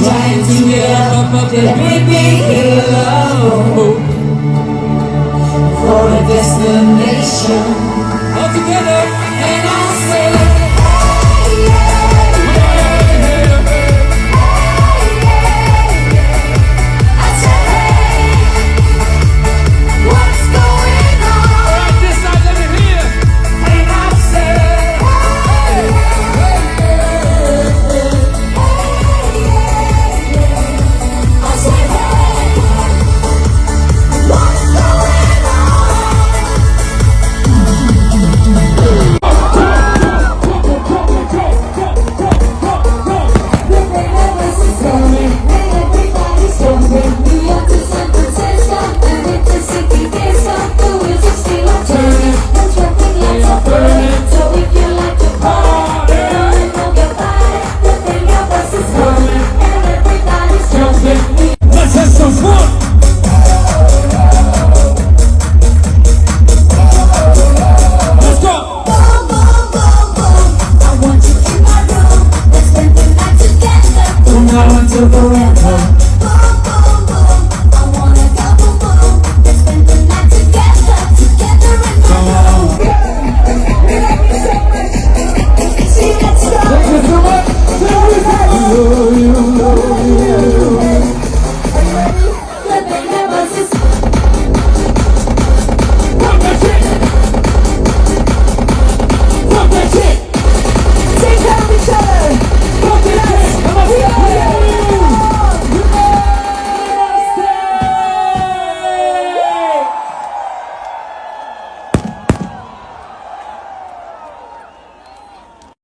trying to get up the big hill for a destination. All together, and I'll say, hey, yeah, I say, hey, what's going on? All right, this side, let me hear. And I'll say, hey, I'll say, hey, what's going on? Let's have some fun! Let's go! Boom, boom, boom, boom. I want you in my room. Let's spend the night together. From now until forever.